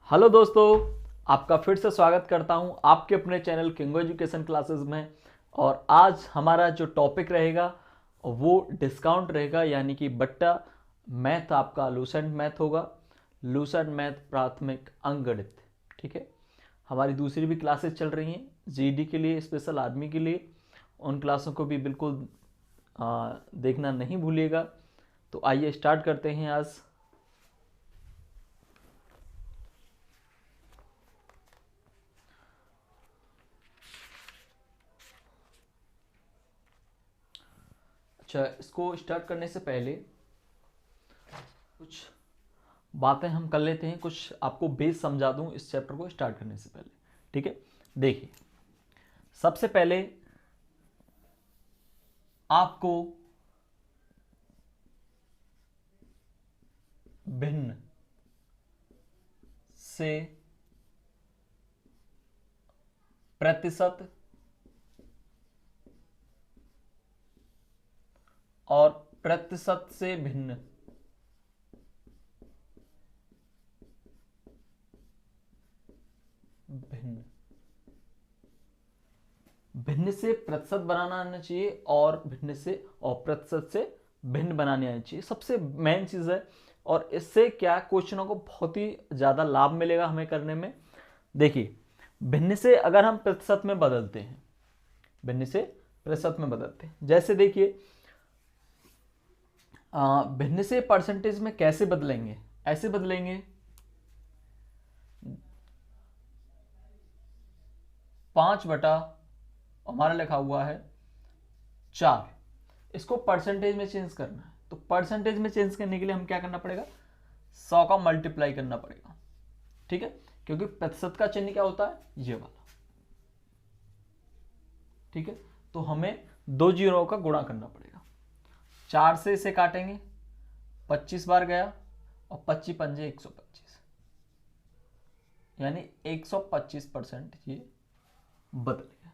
Hello दोस्तों, आपका फिर से स्वागत करता हूं आपके अपने चैनल किंगो एजुकेशन क्लासेस में। और आज हमारा जो टॉपिक रहेगा वो डिस्काउंट रहेगा, यानी कि बट्टा मैथ। आपका लूसेंट मैथ होगा, लूसेंट मैथ प्राथमिक अंकगणित। ठीक है, हमारी दूसरी भी क्लासेस चल रही हैं जीडी के लिए, स्पेशल आर्मी के लिए। उन क्लासों को भी बिल्कुल देखना नहीं भूलिएगा। तो आइए स्टार्ट करते हैं आज। अच्छा, इसको स्टार्ट करने से पहले कुछ बातें हम कर लेते हैं, कुछ आपको बेस समझा दूं इस चैप्टर को स्टार्ट करने से पहले। ठीक है, देखिए, सबसे पहले आपको भिन्न से प्रतिशत और प्रतिशत से भिन्न भिन्न भिन्न से प्रतिशत बनाना आना चाहिए और भिन्न से और प्रतिशत से भिन्न बनाने आनी चाहिए। सबसे मेन चीज है, और इससे क्या क्वेश्चनों को बहुत ही ज्यादा लाभ मिलेगा हमें करने में। देखिए, भिन्न से अगर हम प्रतिशत में बदलते हैं, भिन्न से प्रतिशत में बदलते हैं, जैसे देखिए भिन्न से परसेंटेज में कैसे बदलेंगे, ऐसे बदलेंगे 5 बटा हमारा लिखा हुआ है 4, इसको परसेंटेज में चेंज करना है। तो परसेंटेज में चेंज करने के लिए हम क्या करना पड़ेगा, 100 का मल्टीप्लाई करना पड़ेगा। ठीक है, क्योंकि प्रतिशत का चिन्ह क्या होता है, ये वाला। ठीक है, तो हमें 2 जीरो का गुणा करना पड़ेगा। 4 से इसे काटेंगे, 25 बार गया, और 25 पंजे 125, यानी 125% ये बदल गया।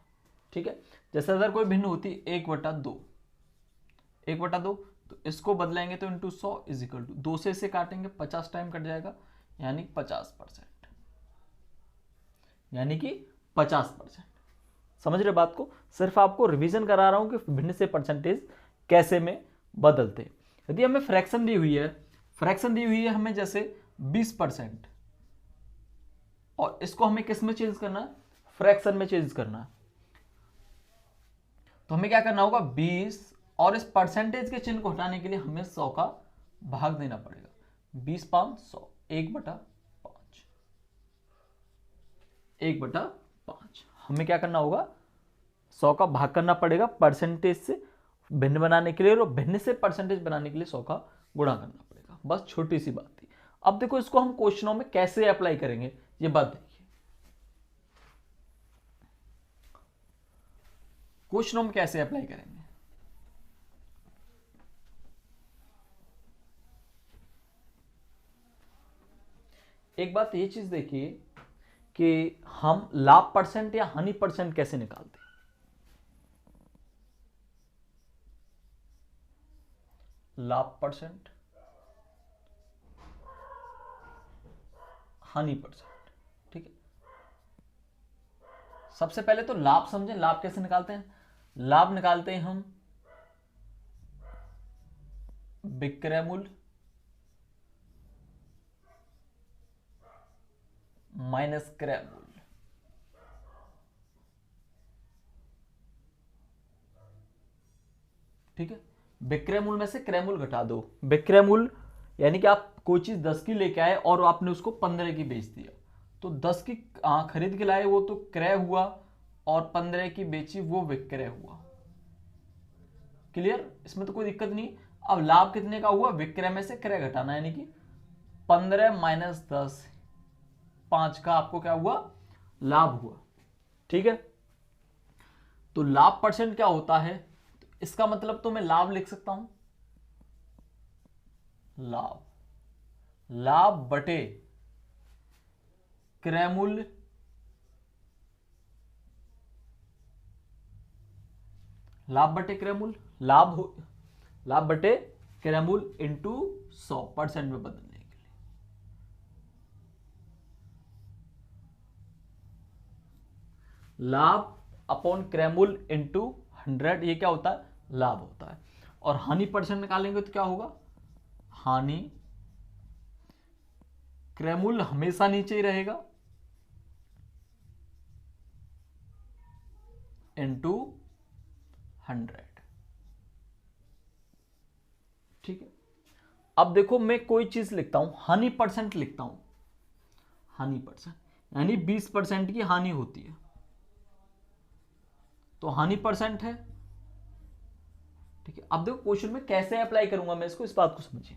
ठीक है, जैसे अगर कोई भिन्न होती 1/2, 1/2, तो इसको बदलेंगे तो इंटू 100 इज इक्वल टू 2 से इसे काटेंगे, 50 टाइम कट जाएगा, यानी 50%, यानी कि 50%। समझ रहे बात को? सिर्फ आपको रिवीजन करा रहा हूं कि भिन्न से परसेंटेज कैसे में बदलते। यदि हमें फ्रैक्शन दी हुई है, फ्रैक्शन दी हुई है हमें जैसे 20%, और इसको हमें किस में चेंज करना है, फ्रैक्शन में चेंज करना है। तो हमें क्या करना होगा, 20, और इस परसेंटेज के चिन्ह को हटाने के लिए हमें 100 का भाग देना पड़ेगा। 20 5 100, 1/5, 1/5। हमें क्या करना होगा, 100 का भाग करना पड़ेगा परसेंटेज से भिन्न बनाने के लिए, और भिन्न से परसेंटेज बनाने के लिए 100 का गुणा करना पड़ेगा। बस छोटी सी बात थी। अब देखो, इसको हम क्वेश्चनों में कैसे अप्लाई करेंगे, ये बात देखिए। क्वेश्चनों में कैसे अप्लाई करेंगे, एक बात ये चीज देखिए कि हम लाभ परसेंट या हानि परसेंट कैसे निकालते हैं। लाभ परसेंट, हानि परसेंट। ठीक है, सबसे पहले तो लाभ समझें। लाभ कैसे निकालते हैं, लाभ निकालते हैं हम विक्रय मूल्य माइनस क्रय मूल्य। ठीक है, विक्रय मूल्य में से क्रय मूल्य घटा दो। विक्रय मूल्य यानी कि आप कोई चीज 10 की लेके आए और आपने उसको 15 की बेच दिया, तो 10 की खरीद के लाए वो तो क्रय हुआ, और 15 की बेची वो विक्रय हुआ। क्लियर, इसमें तो कोई दिक्कत नहीं। अब लाभ कितने का हुआ, विक्रय में से क्रय घटाना, यानी कि 15 माइनस 10, 5 का आपको क्या हुआ, लाभ हुआ। ठीक है, तो लाभ परसेंट क्या होता है, तो इसका मतलब तो मैं लाभ लिख सकता हूं, लाभ, लाभ बटे क्रय मूल्य, लाभ बटे क्रय मूल्य, लाभ बटे क्रय मूल्य इंटू 100% में बदलने के लिए। लाभ अपॉन क्रय मूल्य इंटू 100, ये क्या होता है, लाभ होता है। और हानि परसेंट निकालेंगे तो क्या होगा, हानि क्रय मूल्य हमेशा नीचे ही रहेगा इंटू 100। ठीक है, अब देखो मैं कोई चीज लिखता हूं, हानि परसेंट लिखता हूं, हानि परसेंट यानी 20% की हानि होती है, तो हानि परसेंट है। ठीक है, अब देखो क्वेश्चन में कैसे अप्लाई करूंगा मैं इसको, इस बात को समझिए।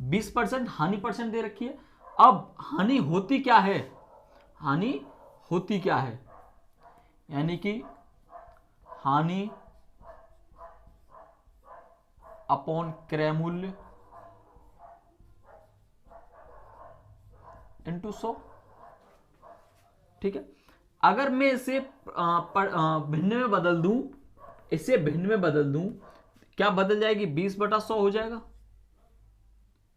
20% हानि परसेंट दे रखी है, अब हानि होती क्या है, हानि होती क्या है, यानी कि हानि अपॉन क्रय मूल्य इंटू 100। ठीक है, अगर मैं इसे भिन्न में बदल दूं, इसे भिन्न में बदल दूं, क्या बदल जाएगी, 20/100 हो जाएगा।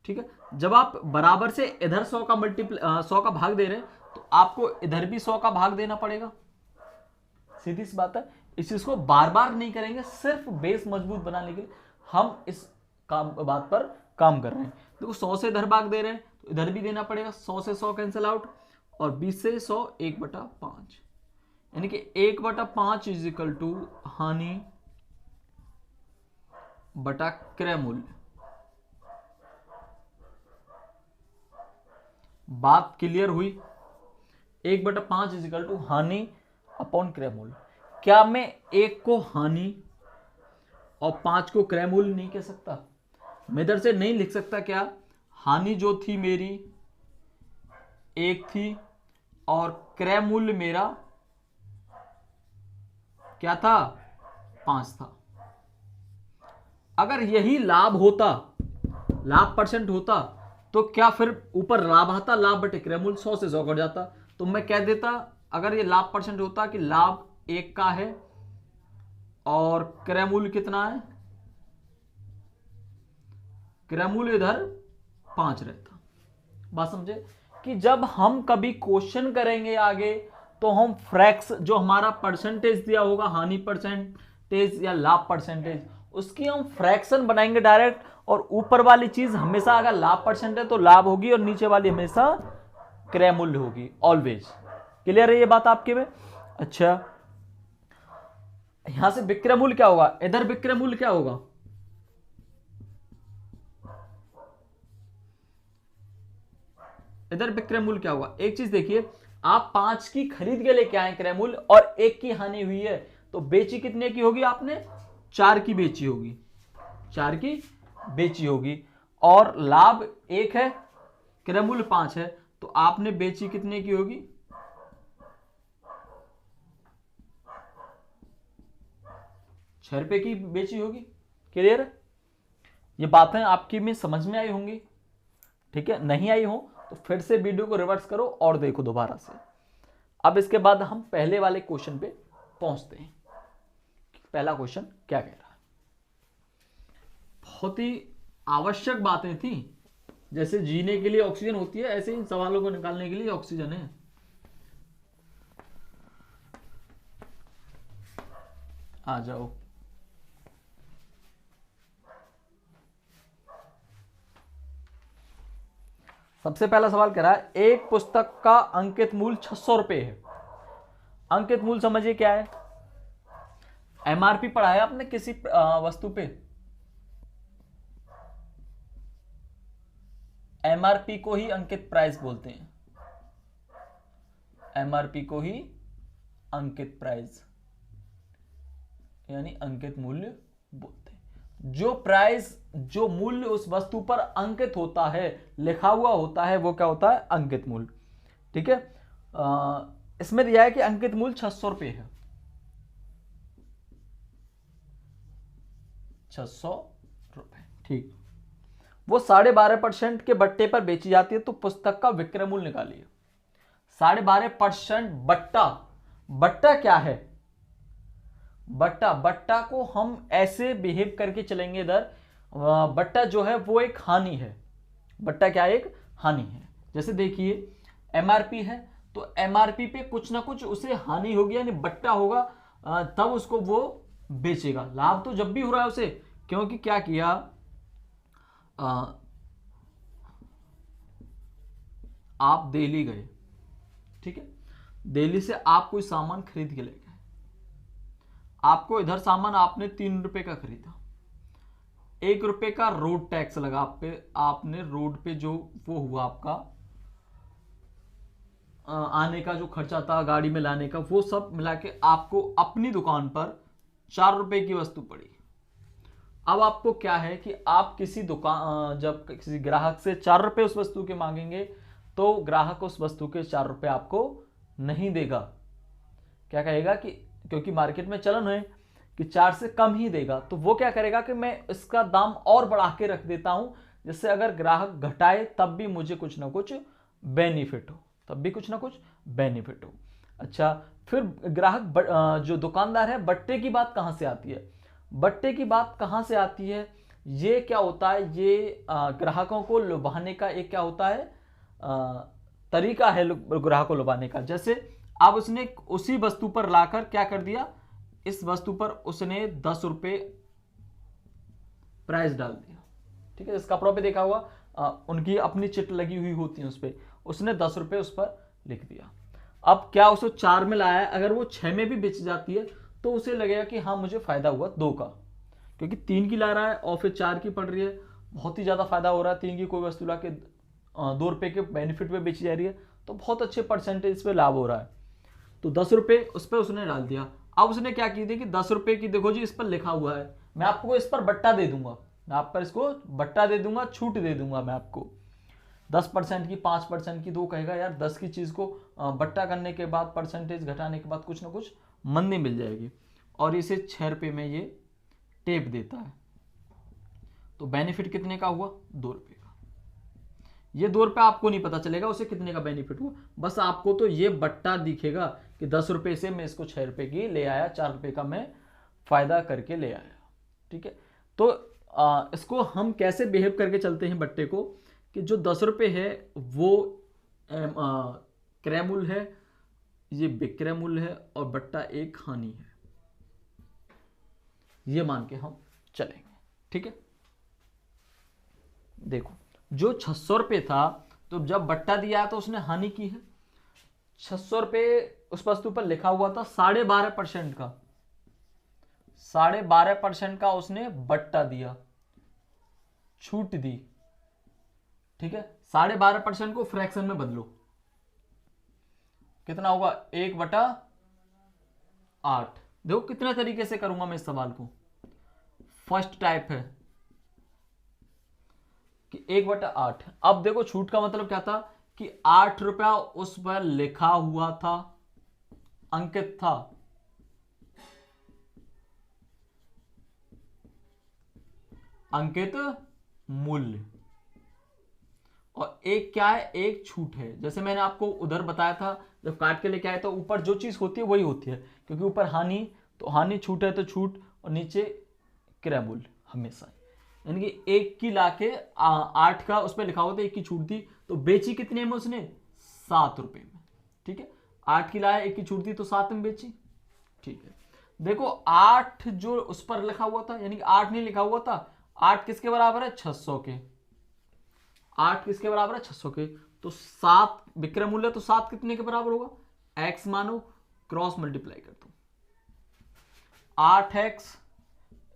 ठीक है, जब आप बराबर से इधर 100 का 100 का भाग दे रहे हैं, तो आपको इधर भी 100 का भाग देना पड़ेगा, सीधी सी बात है। इस चीज को बार बार नहीं करेंगे, सिर्फ बेस मजबूत बनाने के लिए हम इस बात पर काम कर रहे हैं। देखो 100 से इधर भाग दे रहे हैं, तो इधर भी देना पड़ेगा, 100 से 100 कैंसिल आउट, और 20 से 100 1/5, यानी कि 1/5 इज इक्वल टू हानि बटा क्रय मूल्य। बात क्लियर हुई, 1/5 इज इक्वल टू हानि अपॉन क्रय मूल्य। क्या मैं 1 को हानि और 5 को क्रय मूल्य नहीं कह सकता, मैं इधर से नहीं लिख सकता क्या, हानि जो थी मेरी 1 थी और क्रय मूल्य मेरा क्या था, 5 था। अगर यही लाभ होता, लाभ परसेंट होता, तो क्या फिर ऊपर लाभ आता, लाभ बटे क्रय मूल्य 100 से 100 कट जाता, तो मैं कह देता अगर ये लाभ परसेंट होता कि लाभ 1 का है और क्रय मूल्य कितना है, क्रय मूल्य इधर 5 रहता। बात समझे कि जब हम कभी क्वेश्चन करेंगे आगे, तो हम फ्रैक्स जो हमारा परसेंटेज दिया होगा, हानि परसेंटेज या लाभ परसेंटेज, उसकी हम फ्रैक्शन बनाएंगे डायरेक्ट, और ऊपर वाली चीज हमेशा अगर लाभ परसेंट है तो लाभ होगी, और नीचे वाली हमेशा क्रय मूल्य होगी, ऑलवेज। क्लियर है ये बात आपके में। अच्छा, यहां से विक्रय मूल्य क्या होगा, इधर विक्रय मूल्य क्या होगा, इधर विक्रय मूल्य क्या होगा। एक चीज देखिए, आप 5 की खरीद के लेके आए क्रय मूल्य और 1 की हानि हुई है, तो बेची कितने की होगी, आपने 4 की बेची होगी, 4 की बेची होगी, और लाभ 1 है, क्रय मूल्य 5 है, तो आपने बेची कितने की होगी, 6 रुपए की बेची होगी। क्लियर है, ये बातें आपकी में समझ में आई होंगी। ठीक है, नहीं आई हो तो फिर से वीडियो को रिवर्स करो और देखो दोबारा से। अब इसके बाद हम पहले वाले क्वेश्चन पे पहुंचते हैं। पहला क्वेश्चन क्या कह रहा है, बहुत ही आवश्यक बातें थी, जैसे जीने के लिए ऑक्सीजन होती है, ऐसे इन सवालों को निकालने के लिए ऑक्सीजन है। आ जाओ, सबसे पहला सवाल कह रहा है, एक पुस्तक का अंकित मूल्य 600 रुपए है। अंकित मूल्य समझिए क्या है, एमआरपी पढ़ा है आपने किसी वस्तु पे, एमआरपी को ही अंकित प्राइस बोलते हैं, एमआरपी को ही अंकित प्राइस यानी अंकित मूल्य बोलते हैं। जो प्राइस, जो मूल्य उस वस्तु पर अंकित होता है, लिखा हुआ होता है, वो क्या होता है, अंकित मूल्य। ठीक है, इसमें दिया है कि अंकित मूल्य 600 रुपए है, 600 रुपए। ठीक, वो 12.5% के बट्टे पर बेची जाती है, तो पुस्तक का विक्रय मूल्य निकालिए। 12.5% बट्टा, बट्टा क्या है, बट्टा, बट्टा को हम ऐसे बिहेव करके चलेंगे इधर, बट्टा जो है वो एक हानि है, बट्टा क्या है, एक हानि है। जैसे देखिए एमआरपी है, तो एमआरपी पे कुछ ना कुछ उसे हानि होगी, यानी बट्टा होगा, तब उसको वो बेचेगा। लाभ तो जब भी हो रहा है उसे, क्योंकि क्या किया, आप दिल्ली गए, ठीक है, दिल्ली से आप कोई सामान खरीद के ले गए, आपको इधर सामान आपने 3 रुपए का खरीदा, 1 रुपए का रोड टैक्स लगा आप पे, आपने रोड पे जो वो हुआ आपका आने का जो खर्चा था गाड़ी में लाने का, वो सब मिला के आपको अपनी दुकान पर 4 रुपए की वस्तु पड़ी। अब आपको क्या है कि आप किसी दुकान जब किसी ग्राहक से 4 रुपए उस वस्तु के मांगेंगे तो ग्राहक उस वस्तु के 4 रुपए आपको नहीं देगा। क्या कहेगा कि क्योंकि मार्केट में चलन है कि 4 से कम ही देगा, तो वो क्या करेगा कि मैं इसका दाम और बढ़ा के रख देता हूं, जिससे अगर ग्राहक घटाए तब भी मुझे कुछ ना कुछ बेनिफिट हो, तब भी कुछ ना कुछ बेनिफिट हो। अच्छा, फिर ग्राहक जो दुकानदार है, बट्टे की बात कहां से आती है? बट्टे की बात कहां से आती है? ये क्या होता है, ये ग्राहकों को लुभाने का एक क्या होता है, तरीका है ग्राहक को लुभाने का। जैसे अब उसने उसी वस्तु पर लाकर क्या कर दिया, इस वस्तु पर उसने 10 रुपए प्राइस डाल दिया, ठीक है। इस कपड़ों पे देखा हुआ उनकी अपनी चिट लगी हुई होती है, उस पर उसने 10 रुपए उस पर लिख दिया। अब क्या उसे 4 में लाया है, अगर वो 6 में भी बेच जाती है तो उसे लगेगा कि हाँ मुझे फायदा हुआ 2 का, क्योंकि 3 की ला रहा है और फिर 4 की पड़ रही है, बहुत ही ज्यादा फायदा हो रहा है। 3 की कोई वस्तु ला के 2 रुपए के बेनिफिट पे बेची जा रही है, तो बहुत अच्छे परसेंटेज पे लाभ हो रहा है। तो 10 रुपए उस पर उसने डाल दिया। अब उसने क्या की थी कि 10 रुपए की देखो जी इस पर लिखा हुआ है, मैं आपको इस पर बट्टा दे दूंगा, मैं आप पर इसको बट्टा दे दूंगा, छूट दे दूंगा मैं आपको 10% की, 5% की। तो कहेगा यार 10 की चीज को बट्टा करने के बाद, परसेंटेज घटाने के बाद कुछ ना कुछ मंदी मिल जाएगी, और इसे 6 रुपए में ये टेप देता है। तो बेनिफिट कितने का हुआ? 2 रुपए का। ये 2 रुपए आपको नहीं पता चलेगा उसे कितने का बेनिफिट हुआ, बस आपको तो ये बट्टा दिखेगा कि 10 रुपए से मैं इसको 6 रुपए की ले आया, 4 रुपए का मैं फायदा करके ले आया, ठीक है। तो इसको हम कैसे बिहेव करके चलते हैं बट्टे को, कि जो 10 रुपए है वो क्रय मूल्य है, ये विक्रय मूल्य है, और बट्टा एक हानि है, ये मान के हम चलेंगे, ठीक है। देखो जो 600 रुपए था, तो जब बट्टा दिया तो उसने हानि की है। 600 रुपए उस वस्तु पर लिखा हुआ था 12.5% का, 12.5% का उसने बट्टा दिया, छूट दी, ठीक है। 12.5% को फ्रैक्शन में बदलो, कितना होगा? 1/8। देखो कितने तरीके से करूंगा मैं इस सवाल को। फर्स्ट टाइप है कि 1/8। अब देखो छूट का मतलब क्या था कि 8 रुपया उस पर लिखा हुआ था, अंकित था, अंकित मूल्य, और एक क्या है, एक छूट है। जैसे मैंने आपको उधर बताया था जब काट के लेके आया तो ऊपर जो चीज होती है वही होती है, क्योंकि ऊपर हानि, तो हानि, छूट है तो छूट, और नीचे क्रय मूल्य हमेशा, यानी कि 1 की लाके 8 का उस पर लिखा हुआ था, 1 की छूट थी, तो बेची कितने में उसने? 7 रुपए में, ठीक है। 8 की लाया, 1 की छूट थी तो 7 में बेची, ठीक है। देखो 8 जो उस पर लिखा हुआ था, यानी कि 8 नहीं लिखा हुआ था, 8 किसके बराबर है? 600 के। 8 किसके बराबर है? 600 के। तो 7 विक्रय मूल्य, तो 7 कितने के बराबर होगा? x मानो, क्रॉस मल्टीप्लाई कर दो, 8x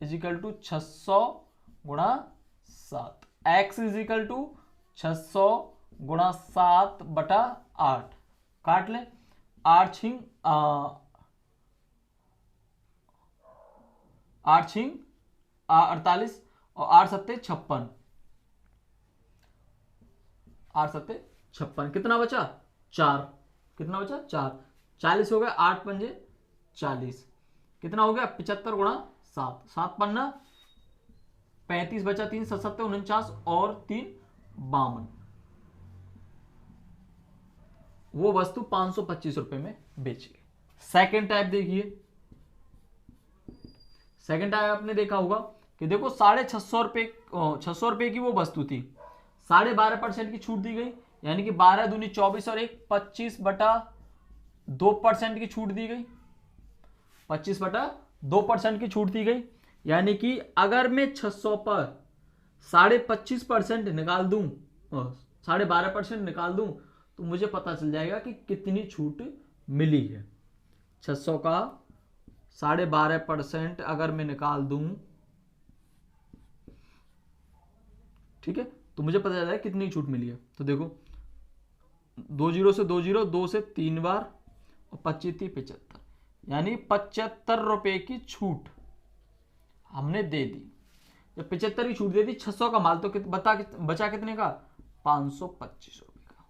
इजिकल टू 600 गुणा 7, x इजिकल टू 600 गुणा 7 बटा 8, काट ले, 8 छिंग 48 और 8 सत्ते 56, 8 सत्ते 56, कितना बचा? 4, कितना बचा? 4, 40 हो गया, 8 पंजे 40, कितना हो गया? 75 गुणा 7, 7 पन्ना 35, बचा 3, 7 सत्ते 49 और 3 52। वो वस्तु 525 रुपए में बेची गई। सेकेंड टाइप देखिए, सेकेंड टाइप आपने देखा होगा कि देखो 650 रुपए, 600 रुपए की वो वस्तु थी, 12.5% की छूट दी गई, यानी कि 12 दूनी 24 और 1 25/2% की छूट दी गई, 25/2% की छूट दी गई। यानी कि अगर मैं 600 पर 25.5% निकाल दूं, 12.5% निकाल दूं, तो मुझे पता चल जाएगा कि कितनी छूट मिली है। 600 का 12.5% अगर मैं निकाल दूं, ठीक है, तो मुझे पता चल जाएगा कितनी छूट मिली है। तो देखो 2 जीरो से 2 जीरो, 2 से 3 बार और 25 75, यानी 75 रुपए की छूट हमने दे दी। जब 75 की छूट दे दी, 600 का माल, तो बचा कितने का? 525 रुपए का।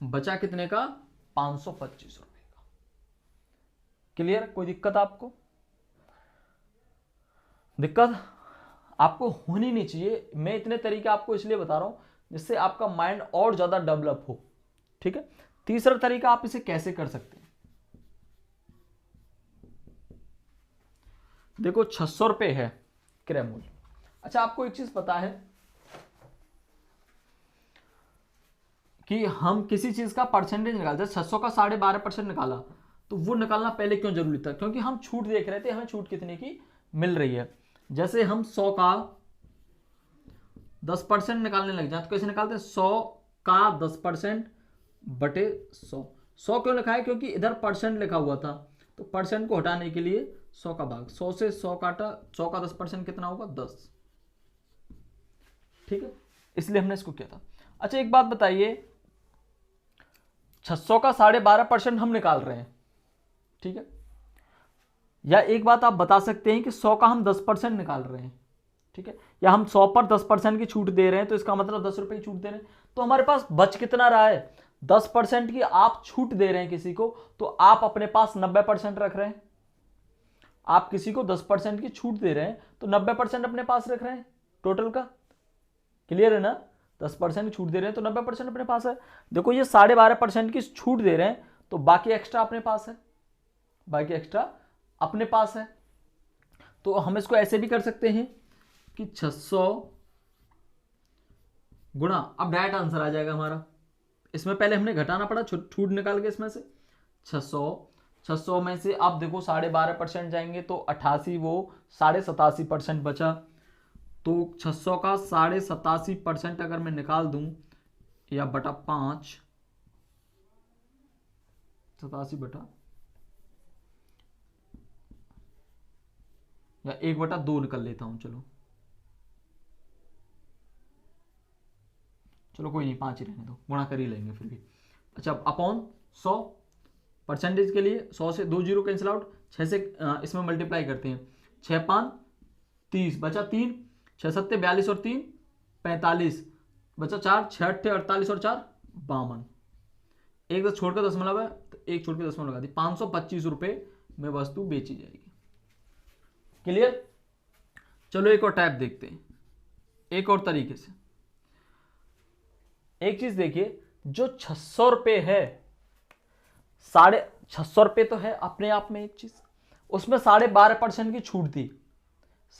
बचा कितने का? 525 रुपए का। क्लियर? कोई दिक्कत आपको? दिक्कत आपको होनी नहीं चाहिए। मैं इतने तरीके आपको इसलिए बता रहा हूं जिससे आपका माइंड और ज्यादा डेवलप हो। ठीक है। तीसरा तरीका आप इसे कैसे कर सकते हैं, देखो 600 रुपए है क्रय मूल्य। अच्छा, आपको एक चीज पता है कि हम किसी चीज का परसेंटेज निकालते हैं, 600 का 12.5% निकाला, तो वो निकालना पहले क्यों जरूरी था? क्योंकि हम छूट देख रहे थे, हमें छूट कितने की मिल रही है। जैसे हम 100 का 10% निकालने लग जाए तो कैसे निकालते हैं? 100 का 10% बटे 100। 100 क्यों लिखा है? क्योंकि इधर परसेंट लिखा हुआ था, तो परसेंट को हटाने के लिए 100 का भाग, 100 से 100 काटा, 100 का 10% कितना होगा? 10। ठीक है, इसलिए हमने इसको किया था। अच्छा, एक बात बताइए, 600 का 12.5% हम निकाल रहे हैं, ठीक है, या एक बात आप बता सकते हैं कि 100 का हम 10% निकाल रहे हैं, ठीक है, या हम 100 पर 10% की छूट दे रहे हैं, तो इसका मतलब 10 रुपए की छूट दे रहे हैं, तो हमारे पास बच कितना रहा है? 10% की आप छूट दे रहे हैं किसी को, तो आप अपने पास 90% रख रहे हैं। आप किसी को 10% की छूट दे रहे हैं तो 90% अपने पास रख रहे हैं टोटल का। क्लियर है ना? 10% की छूट दे रहे हैं तो 90% अपने पास है। देखो ये 12.5% की छूट दे रहे हैं, तो बाकी एक्स्ट्रा अपने पास है, बाकी एक्स्ट्रा अपने पास है। तो हम इसको ऐसे भी कर सकते हैं कि 600 गुणा, अब डायरेक्ट आंसर आ जाएगा हमारा। इसमें पहले हमने घटाना पड़ा, छूट निकाल के इसमें से 600 में से अब देखो 12.5% जाएंगे तो 88, वो 87.5% बचा। तो 600 का 87.5% अगर मैं निकाल दूं, या बटा 5, 87 बटा, या 1/2 निकल लेता हूं, चलो कोई नहीं, 5 ही रहने दो, गुणा कर ही लेंगे फिर भी। अच्छा, अपॉन 100 परसेंटेज के लिए 100 से 2 जीरो कैंसिल आउट, 6 से इसमें मल्टीप्लाई करते हैं, 6 5 30, बचा 3, 6 7 42 और 3 45, बचा 4, 6 8 48 और 4 52, एक 10 छोड़कर दशमलव है तो एक छोड़ के दशमलव लगा दी, 525 रुपए में वस्तु बेची जाएगी। क्लियर? चलो एक और टाइप देखते हैं, एक और तरीके से। एक चीज देखिए, जो 600 रुपए है, 650 रुपए तो है अपने आप में एक चीज, उसमें 12.5% की छूट दी,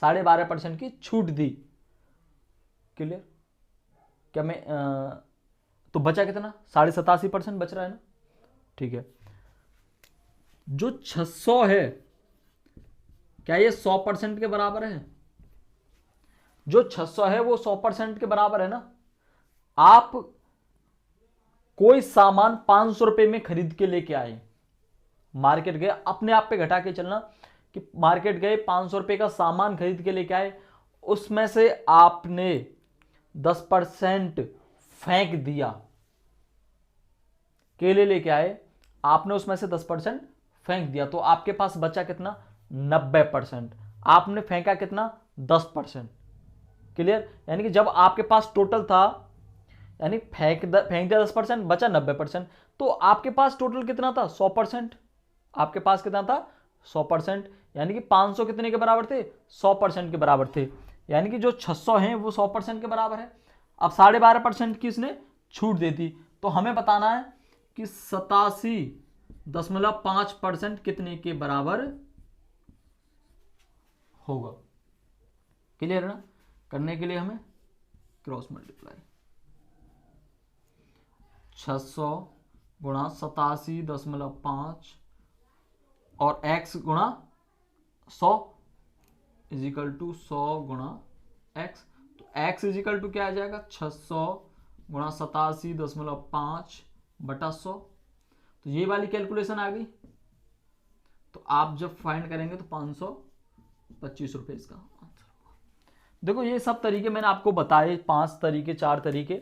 12.5% की छूट दी। क्लियर? क्या मैं तो बचा कितना? 87.5% बच रहा है ना? ठीक है, जो 600 है, क्या ये 100% के बराबर है? जो 600 है वो 100% के बराबर है ना? आप कोई सामान 500 रुपए में खरीद के लेके आए, मार्केट गए, अपने आप पे घटा के चलना कि मार्केट गए 500 रुपए का सामान खरीद के लेके आए, उसमें से आपने 10% फेंक दिया। केले लेके आए, आपने उसमें से 10% फेंक दिया, तो आपके पास बचा कितना? 90%। आपने फेंका कितना? 10%। क्लियर? यानी कि जब आपके पास टोटल था, यानी फेंक दिया 10%, बचा 90%, तो आपके पास टोटल कितना था? 100%। आपके पास कितना था? 100%। यानी कि 500 कितने के बराबर थे? 100% के बराबर थे। यानी कि जो 600 हैं वो 100% के बराबर है। अब 12.5% की इसने छूट दे दी, तो हमें बताना है कि 87.5% कितने के बराबर होगा। क्लियर है ना? करने के लिए हमें क्रॉस मल्टीप्लाई 600 गुणा 87.5 और x गुणा 100 इज इक्वल टू 100 गुणा x। तो x इज इक्वल टू क्या आ जाएगा 600 गुणा 87.5 बटा 100। तो ये वाली कैलकुलेशन आ गई। तो आप जब फाइंड करेंगे तो 525 रुपये इसका आंसर होगा। देखो ये सब तरीके मैंने आपको बताए, 5 तरीके 4 तरीके,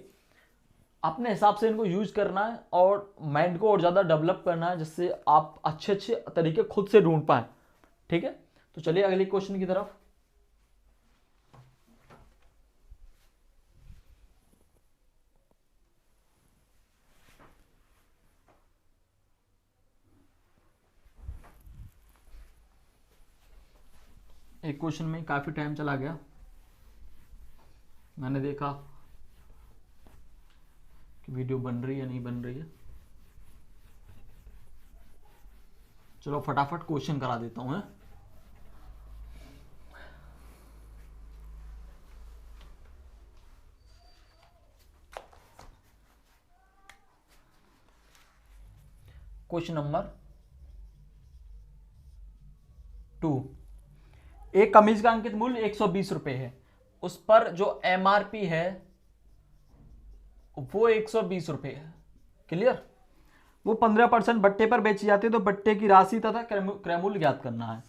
अपने हिसाब से इनको यूज करना है और माइंड को और ज़्यादा डेवलप करना है, जिससे आप अच्छे अच्छे तरीके खुद से ढूंढ पाए। ठीक है, तो चलिए अगले क्वेश्चन की तरफ। एक क्वेश्चन में काफी टाइम चला गया, मैंने देखा कि वीडियो बन रही है नहीं बन रही है। चलो फटाफट क्वेश्चन करा देता हूं। क्वेश्चन नंबर 2, एक कमीज का अंकित मूल्य 120 रुपए है, उस पर जो एमआरपी है वो 120 रुपए है। क्लियर? वो 15% बट्टे पर बेची जाती है, तो बट्टे की राशि तथा क्रय मूल्य ज्ञात करना है।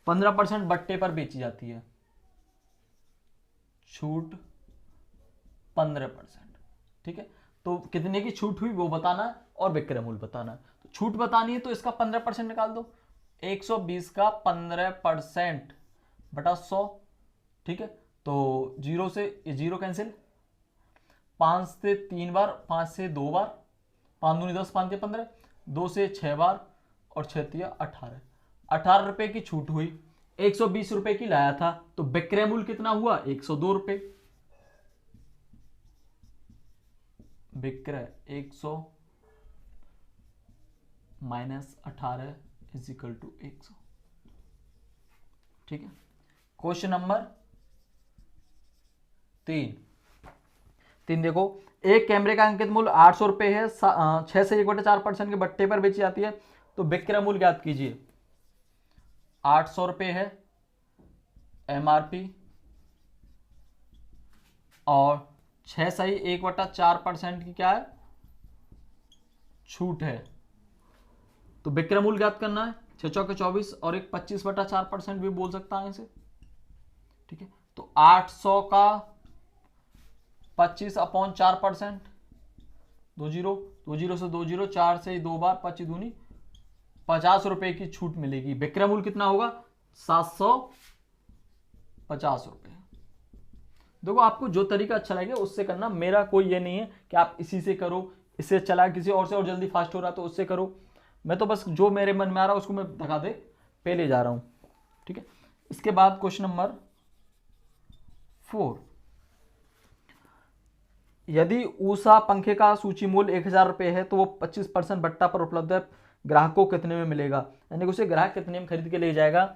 15% बट्टे पर बेची जाती है, छूट 15%। ठीक है, तो कितने की छूट हुई वो बताना है और विक्रय मूल्य बताना है। तो छूट बतानी है तो इसका 15% निकाल दो, 120 का 15% बटा 100। ठीक है, तो 0 से ये 0 कैंसिल, 5 से 3 बार, 5 से 2 बार, 5 दूनी 10, 5 15, 2 से 6 बार और 6 तिया 18। 18 रुपए की छूट हुई, 120 रुपए की लाया था, तो विक्रय मूल्य कितना हुआ 102 रुपए। विक्रय 100 माइनस 18 इज इक्वल टू 100। ठीक है, क्वेश्चन नंबर 3 देखो, एक कैमरे का अंकित मूल्य 800 रुपए है, 6 से 1/4% के बट्टे पर बेची जाती है, तो विक्रय मूल्य ज्ञात कीजिए। 800 रुपए है एमआरपी और 6 सही 1/4% की क्या है छूट है, तो विक्रय मूल्य ज्ञात करना है। 6 चौके 24 और एक 25/4% भी बोल सकता है इसे। ठीक है, तो 800 का 25/4%, 2 0 से 2 0, 4 से 2 बार, 25 दूनी 50 रुपए की छूट मिलेगी। विक्रय मूल्य कितना होगा 750 रुपए। देखो आपको जो तरीका अच्छा लगेगा उससे करना, मेरा कोई ये नहीं है कि आप इसी से करो, इससे चला किसी और से और जल्दी फास्ट हो रहा तो उससे करो। मैं तो बस जो मेरे मन में आ रहा है उसको मैं धक्का दे पहले जा रहा हूं। ठीक है, इसके बाद क्वेश्चन नंबर 4, यदि ऊषा पंखे का सूची मूल्य 1000 रुपए है तो वो 25% बट्टा पर उपलब्ध है, ग्राहक को कितने में मिलेगा? यानी उसे ग्राहक कितने में खरीद के ले जाएगा?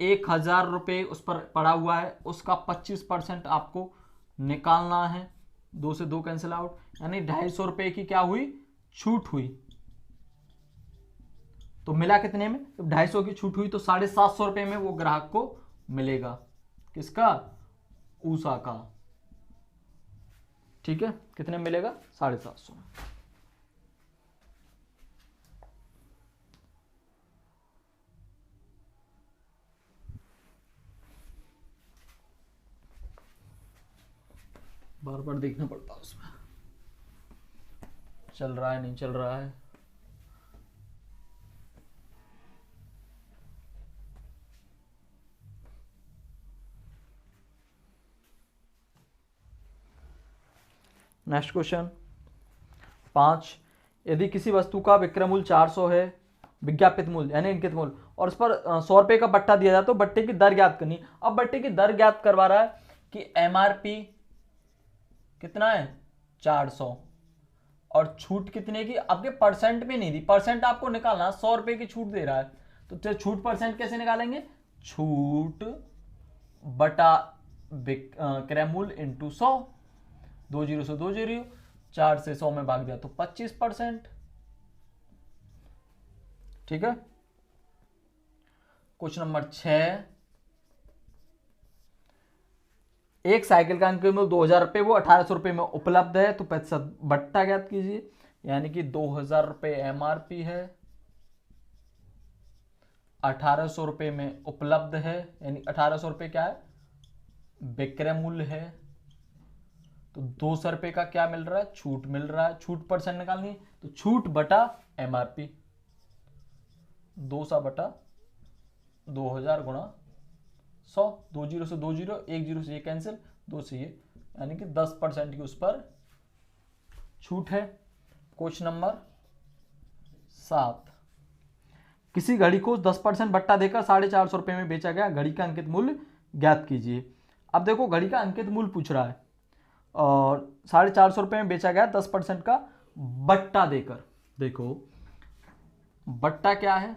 1000 रुपये उस पर पड़ा हुआ है, उसका 25% आपको निकालना है। 2 से 2 कैंसिल आउट, यानी 250 रुपये की क्या हुई छूट हुई। तो मिला कितने में? जब 250 की छूट हुई तो 750 रुपये में वो ग्राहक को मिलेगा। किसका? ऊषा का। ठीक है, कितने मिलेगा? 750 में। बार बार देखना पड़ता है उसमें, चल रहा है नहीं चल रहा है। नेक्स्ट क्वेश्चन 5, यदि किसी वस्तु का विक्रय मूल्य 400 है, विज्ञापित मूल्य यानी अंकित मूल्य, और उस पर 100 रुपए का बट्टा दिया जाए तो बट्टे की दर ज्ञात करनी। अब बट्टे की दर ज्ञात करवा रहा है कि एमआरपी कितना है 400 और छूट कितने की, आपके परसेंट में नहीं दी, परसेंट आपको निकालना, 100 रुपए की छूट दे रहा है तो छूट परसेंट कैसे निकालेंगे? छूट बटा क्रय मूल्य इंटू 100, 2 जीरो से 2 जीरो, 4 से 100 में भाग दिया तो 25%। ठीक है। क्वेश्चन नंबर 6, एक साइकिल का अंकित मूल्य 2000 रुपये, वो 1800 रुपये में उपलब्ध है, तो प्रतिशत बट्टा ज्ञात कीजिए। यानी कि 2000 रुपये एमआरपी है, 1800 रुपये में उपलब्ध है, यानी 1800 रुपये क्या है, विक्रय मूल्य है। तो 200 रुपये का क्या मिल रहा है, छूट मिल रहा है। छूट परसेंट निकालनी है तो छूट बटा एमआरपी, 200 बटा 2000 गुणा 100, 2 जीरो से 2 जीरो, 1 जीरो से ये कैंसिल, 2 से ये, यानी कि 10% की उस पर छूट है। क्वेश्चन नंबर 7, किसी घड़ी को 10% बट्टा देकर 450 रुपये में बेचा गया, घड़ी का अंकित मूल्य ज्ञात कीजिए। अब देखो घड़ी का अंकित मूल्य पूछ रहा है और 450 रुपये में बेचा गया 10% का बट्टा देकर। देखो बट्टा क्या है,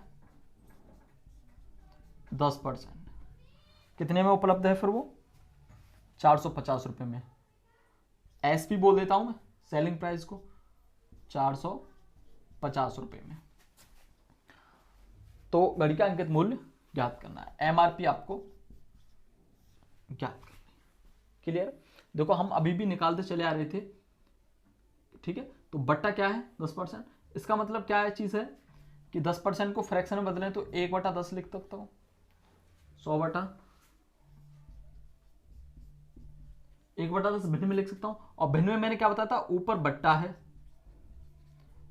10%, कितने में उपलब्ध है फिर वो, 450 रुपये में। एसपी बोल देता हूं मैं सेलिंग प्राइस को, 450 रुपये में। तो घड़ी का अंकित मूल्य ज्ञात करना है, एमआरपी आपको ज्ञात करनी है। क्लियर। देखो हम अभी भी निकालते चले आ रहे थे। ठीक है। तो बट्टा क्या है, 10%। इसका मतलब क्या है, चीज है कि 10% को फ्रैक्शन में बदलें तो 1/10 लिख सकता हूं, 100 बटा 1/10 भिन्न में लिख सकता हूं। और भिन्न में मैंने क्या बताया था, ऊपर बट्टा है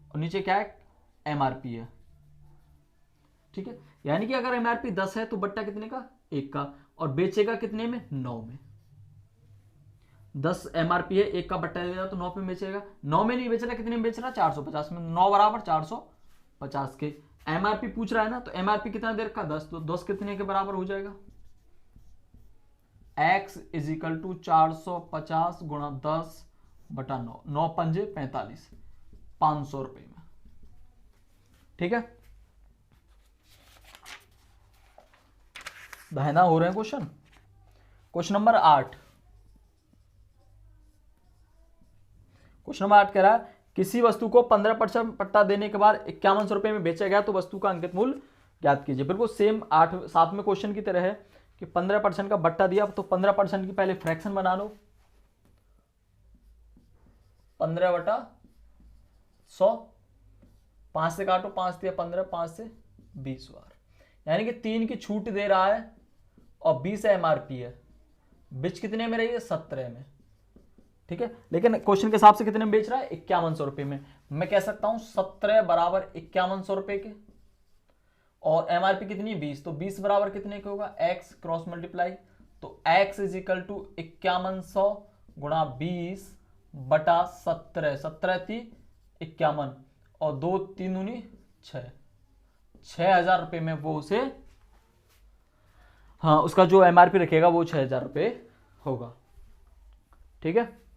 और नीचे क्या है, एमआरपी है। ठीक है। यानी कि अगर एमआरपी 10 है तो बट्टा कितने का, 1 का, और बेचेगा कितने में, 9 में। 10 एमआरपी है, 1 का बट्टा देगा तो 9 पे बेचेगा। 9 में नहीं बेच रहा, कितने में बेच रहा, 450 में। 9 बराबर 450 के एमआरपी पूछ रहा है ना, तो एमआरपी कितना देर का, 10, तो 10 कितने के बराबर हो जाएगा, x = 450 गुणा 10 बटा 9, 9 पंजे 45, 500 रुपये में। ठीक है। दहना हो रहे हैं question. Question number 8, question number 8 कह रहा है किसी वस्तु को 15% बट्टा देने के बाद 5100 रुपये में बेचा गया तो वस्तु का अंकित मूल्य ज्ञात कीजिए। बिल्कुल सेम 7वें क्वेश्चन की तरह है कि 15% का बट्टा दिया तो 15% की पहले फ्रैक्शन बना लो, 15/100, 5 से काटो, 5 से 15, 5 से 20 बार, यानी कि 3 की छूट दे रहा है और 20 एमआरपी है। बिच कितने में रही है, 17 में। ठीक है। लेकिन क्वेश्चन के हिसाब से कितने में बेच रहा है, 5100 रुपये में। मैं कह सकता हूं 17 बराबर 5100 रुपये के, और एमआरपी कितनी, 20, तो 20 बराबर कितने के होगा, x क्रॉस मल्टीप्लाई, तो x = 5100 गुणा 20 बटा 17, 17 थी 51 और 2 3 दूनी 6, 6000 रुपये में वो उसे, हाँ उसका जो एमआरपी रखेगा वो 6000 रुपये होगा। ठीक है।